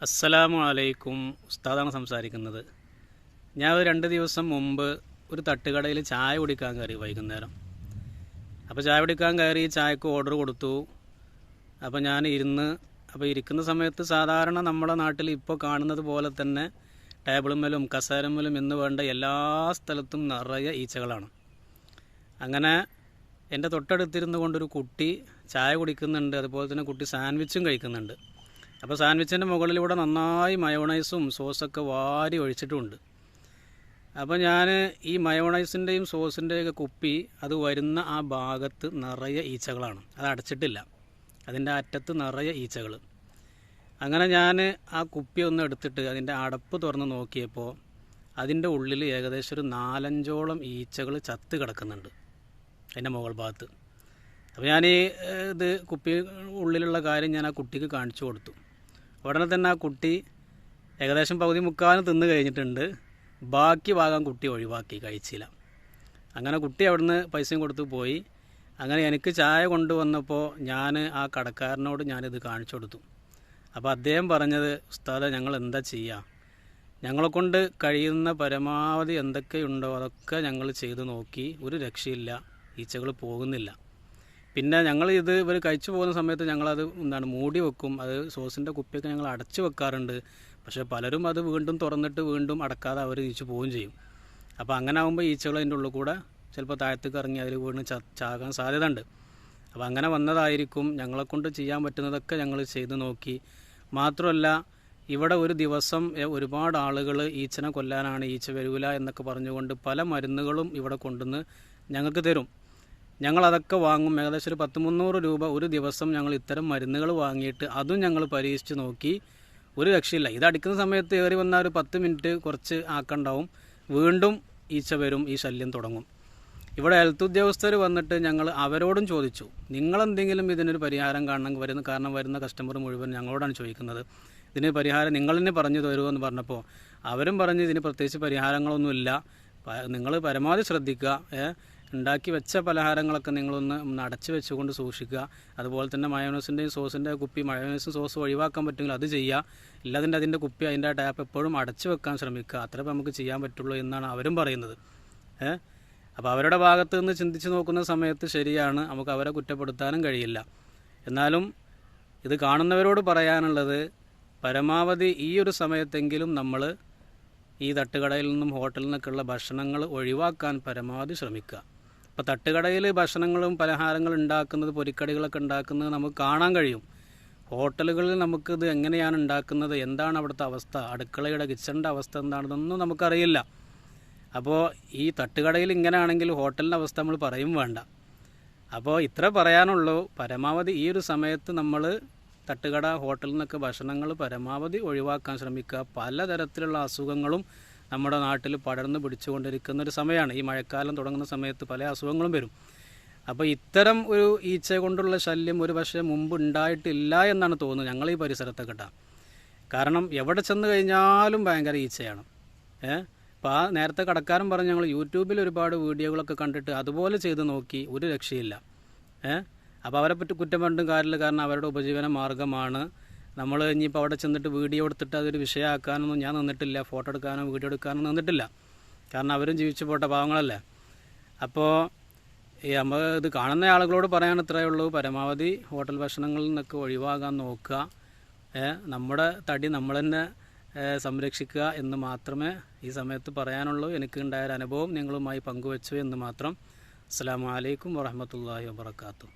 അസ്സലാമു അലൈക്കും. ഉസ്താദാണ് സംസാരിക്കുന്നത്. ഞാൻ ഒരു 2 ദിവസം മുമ്പ് ഒരു തട്ടുകടയിൽ ചായ കുടിക്കാൻ കയറി വൈകുന്നേരം. അപ്പോൾ ചായ കുടിക്കാൻ കയറി, ചായക്ക് ഓർഡർ കൊടുത്തു. അപ്പോൾ ഞാൻ ഇരിക്കുന്ന സമയത്ത് സാധാരണ നമ്മുടെ നാട്ടിൽ ഇപ്പോൾ കാണുന്നത് പോലെ തന്നെ ടേബിളുമ്മലും കസേരമ്മലും എന്ന് വേണ്ട എല്ലാ സ്ഥലത്തും നിറയെ ഈച്ചകളാണ്. അങ്ങനെ എൻ്റെ തൊട്ടടുത്തിരുന്നു കൊണ്ടൊരു കുട്ടി ചായ കുടിക്കുന്നുണ്ട്, അതുപോലെ തന്നെ കുട്ടി സാൻഡ്വിച്ചും കഴിക്കുന്നുണ്ട്. അപ്പോൾ സാൻഡ്വിച്ചിൻ്റെ മുകളിലൂടെ നന്നായി മയോണൈസും സോസൊക്കെ വാരി ഒഴിച്ചിട്ടുമുണ്ട്. അപ്പോൾ ഞാൻ ഈ മയോണൈസിൻ്റെയും സോസിൻ്റെയൊക്കെ കുപ്പി അത് വരുന്ന ആ ഭാഗത്ത് നിറയെ ഈച്ചകളാണ്, അത് അടച്ചിട്ടില്ല, അതിൻ്റെ അറ്റത്ത് നിറയെ ഈച്ചകൾ. അങ്ങനെ ഞാൻ ആ കുപ്പി ഒന്ന് എടുത്തിട്ട് അതിൻ്റെ അടപ്പ് തുറന്ന് നോക്കിയപ്പോൾ അതിൻ്റെ ഉള്ളിൽ ഏകദേശം ഒരു 4-5ഓളം ഈച്ചകൾ ചത്ത് കിടക്കുന്നുണ്ട് അതിൻ്റെ മുകൾ ഭാഗത്ത്. അപ്പോൾ ഞാൻ ഇത് കുപ്പി ഉള്ളിലുള്ള കാര്യം ഞാൻ ആ കുട്ടിക്ക് കാണിച്ചു കൊടുത്തു. ഉടനെ തന്നെ ആ കുട്ടി ഏകദേശം പകുതി മുക്കാലും തിന്ന് കഴിഞ്ഞിട്ടുണ്ട്. ബാക്കി ഭാഗം കുട്ടി ഒഴിവാക്കി, കഴിച്ചില്ല. അങ്ങനെ കുട്ടി അവിടുന്ന് പൈസയും കൊടുത്ത് പോയി. അങ്ങനെ എനിക്ക് ചായ കൊണ്ടുവന്നപ്പോൾ ഞാൻ ആ കടക്കാരനോട് ഞാനിത് കാണിച്ചു കൊടുത്തു. അപ്പോൾ അദ്ദേഹം പറഞ്ഞത്, ഉസ്താദേ, ഞങ്ങൾ എന്താ ചെയ്യുക, ഞങ്ങളെക്കൊണ്ട് കഴിയുന്ന പരമാവധി എന്തൊക്കെയുണ്ടോ അതൊക്കെ ഞങ്ങൾ ചെയ്ത് നോക്കി, ഒരു രക്ഷയില്ല, ഈച്ചകൾ പോകുന്നില്ല. പിന്നെ ഇവർ കഴിച്ചു പോകുന്ന സമയത്ത് ഞങ്ങളത് മൂടി വെക്കും, അത് സോസിൻ്റെ കുപ്പിയൊക്കെ ഞങ്ങൾ അടച്ചു വെക്കാറുണ്ട്. പക്ഷേ പലരും അത് വീണ്ടും തുറന്നിട്ട് വീണ്ടും അടക്കാതെ അവർ ഈച്ച് പോവുകയും ചെയ്യും. അപ്പോൾ അങ്ങനെ ആകുമ്പോൾ ഈച്ചകൾ അതിൻ്റെ ഉള്ളിൽ കൂടെ ചിലപ്പോൾ താഴത്തേക്ക് ഇറങ്ങി അതിൽ വീണ്ടും ചാകാൻ സാധ്യത ഉണ്ട്. അപ്പോൾ അങ്ങനെ വന്നതായിരിക്കും. ഞങ്ങളെക്കൊണ്ട് ചെയ്യാൻ പറ്റുന്നതൊക്കെ ഞങ്ങൾ ചെയ്ത് നോക്കി. മാത്രമല്ല, ഇവിടെ ഒരു ദിവസം ഒരുപാട് ആളുകൾ ഈച്ചനെ കൊല്ലാനാണ്, ഈച്ച വരൂല എന്നൊക്കെ പറഞ്ഞുകൊണ്ട് പല മരുന്നുകളും ഇവിടെ കൊണ്ടുവന്ന് ഞങ്ങൾക്ക് തരും. ഞങ്ങളതൊക്കെ വാങ്ങും. ഏകദേശം ഒരു 100-300 രൂപ ഒരു ദിവസം ഞങ്ങൾ ഇത്തരം മരുന്നുകൾ വാങ്ങിയിട്ട് അതും ഞങ്ങൾ പരീക്ഷിച്ച് നോക്കി, ഒരു രക്ഷയില്ല. ഇത് അടിക്കുന്ന സമയത്ത് ഏറി വന്നാൽ ഒരു 10 മിനിറ്റ് കുറച്ച് ആക്കണ്ടാവും, വീണ്ടും ഈച്ച വരും, ഈ ശല്യം തുടങ്ങും. ഇവിടെ ഹെൽത്ത് ഉദ്യോഗസ്ഥർ വന്നിട്ട് ഞങ്ങൾ അവരോടും ചോദിച്ചു, നിങ്ങളെന്തെങ്കിലും ഇതിനൊരു പരിഹാരം കാരണം വരുന്ന കസ്റ്റമർ മുഴുവൻ ഞങ്ങളോടാണ് ചോദിക്കുന്നത്, ഇതിന് പരിഹാരം നിങ്ങൾ തന്നെ പറഞ്ഞു തരുമോ എന്ന് പറഞ്ഞപ്പോൾ അവരും പറഞ്ഞ് ഇതിന് പ്രത്യേകിച്ച് പരിഹാരങ്ങളൊന്നുമില്ല, നിങ്ങൾ പരമാവധി ശ്രദ്ധിക്കുക, ഉണ്ടാക്കി വെച്ച പലഹാരങ്ങളൊക്കെ നിങ്ങളൊന്ന് അടച്ചു വെച്ചുകൊണ്ട് സൂക്ഷിക്കുക. അതുപോലെ തന്നെ മയോണൈസിൻ്റെയും സോസിൻ്റെ കുപ്പി, മയോണൈസും സോസും ഒഴിവാക്കാൻ പറ്റുമെങ്കിൽ അത് ചെയ്യുക, ഇല്ലാതിൻ്റെ അതിൻ്റെ കുപ്പി, അതിൻ്റെ ടാപ്പ് എപ്പോഴും അടച്ചു വെക്കാൻ ശ്രമിക്കുക. അത്രേ നമുക്ക് ചെയ്യാൻ പറ്റുള്ളൂ എന്നാണ് അവരും പറയുന്നത്. അപ്പോൾ അവരുടെ ഭാഗത്ത് നിന്ന് ചിന്തിച്ച് നോക്കുന്ന സമയത്ത് ശരിയാണ്, നമുക്ക് അവരെ കുറ്റപ്പെടുത്താനും കഴിയില്ല. എന്നാലും ഇത് കാണുന്നവരോട് പറയാനുള്ളത്, പരമാവധി ഈ ഒരു സമയത്തെങ്കിലും നമ്മൾ ഈ തട്ടുകടയിൽ നിന്നും ഹോട്ടലിൽ നിന്നൊക്കെയുള്ള ഭക്ഷണങ്ങൾ ഒഴിവാക്കാൻ പരമാവധി ശ്രമിക്കുക. ഇപ്പോൾ തട്ടുകടയിൽ ഭക്ഷണങ്ങളും പലഹാരങ്ങളും ഉണ്ടാക്കുന്നത്, പൊരിക്കടികളൊക്കെ ഉണ്ടാക്കുന്നത് നമുക്ക് കാണാൻ കഴിയും. ഹോട്ടലുകളിൽ നമുക്കിത് എങ്ങനെയാണ് ഉണ്ടാക്കുന്നത്, എന്താണ് അവിടുത്തെ അവസ്ഥ, അടുക്കളയുടെ കിച്ചണിൻ്റെ അവസ്ഥ എന്താണെന്നൊന്നും നമുക്കറിയില്ല. അപ്പോൾ ഈ തട്ടുകടയിൽ ഇങ്ങനെയാണെങ്കിൽ ഹോട്ടലിൻ്റെ അവസ്ഥ നമ്മൾ പറയും വേണ്ട. അപ്പോൾ ഇത്ര പറയാനുള്ളൂ, പരമാവധി ഈ ഒരു സമയത്ത് നമ്മൾ തട്ടുകട, ഹോട്ടലിൽ നിന്നൊക്കെ ഭക്ഷണങ്ങൾ പരമാവധി ഒഴിവാക്കാൻ ശ്രമിക്കുക. പലതരത്തിലുള്ള അസുഖങ്ങളും നമ്മുടെ നാട്ടിൽ പടർന്നു പിടിച്ചുകൊണ്ടിരിക്കുന്ന ഒരു സമയമാണ്. ഈ മഴക്കാലം തുടങ്ങുന്ന സമയത്ത് പല അസുഖങ്ങളും വരും. അപ്പോൾ ഇത്തരം ഒരു ഈച്ച കൊണ്ടുള്ള ശല്യം ഒരു പക്ഷേ മുമ്പ് ഉണ്ടായിട്ടില്ല എന്നാണ് തോന്നുന്നത് ഞങ്ങൾ ഈ പരിസരത്തൊക്കെ. കാരണം എവിടെ ചെന്ന് കഴിഞ്ഞാലും ഭയങ്കര ഈച്ചയാണ്. അപ്പോൾ ആ നേരത്തെ കടക്കാരൻ പറഞ്ഞ് ഞങ്ങൾ യൂട്യൂബിൽ ഒരുപാട് വീഡിയോകളൊക്കെ കണ്ടിട്ട് അതുപോലെ ചെയ്ത് നോക്കി, ഒരു രക്ഷയില്ല. അപ്പോൾ അവരെ പറ്റി കുറ്റം പറഞ്ഞിട്ടും കാര്യമില്ല, കാരണം അവരുടെ ഉപജീവന മാർഗ്ഗമാണ്. നമ്മൾ ഇനിയിപ്പോൾ അവിടെ ചെന്നിട്ട് വീഡിയോ എടുത്തിട്ട് അതൊരു വിഷയമാക്കാനൊന്നും ഞാൻ നിന്നിട്ടില്ല, ഫോട്ടോ എടുക്കാനോ വീഡിയോ എടുക്കാനോ നിന്നിട്ടില്ല, കാരണം അവരും ജീവിച്ചു പോട്ട പാവങ്ങളല്ലേ. അപ്പോൾ നമ്മൾ ഇത് കാണുന്ന ആളുകളോട് പറയാൻ ഇത്രയേ ഉള്ളൂ, പരമാവധി ഹോട്ടൽ ഭക്ഷണങ്ങളിൽ നിന്നൊക്കെ ഒഴിവാകാൻ നോക്കുക, നമ്മുടെ തടി നമ്മൾ തന്നെ സംരക്ഷിക്കുക എന്ന് മാത്രമേ ഈ സമയത്ത് പറയാനുള്ളൂ. എനിക്കുണ്ടായ ഒരു അനുഭവം നിങ്ങളുമായി പങ്കുവച്ചു എന്ന് മാത്രം. അസ്സലാമു അലൈക്കും വറഹ്മത്തുള്ളാഹി വബറകാതുഹു.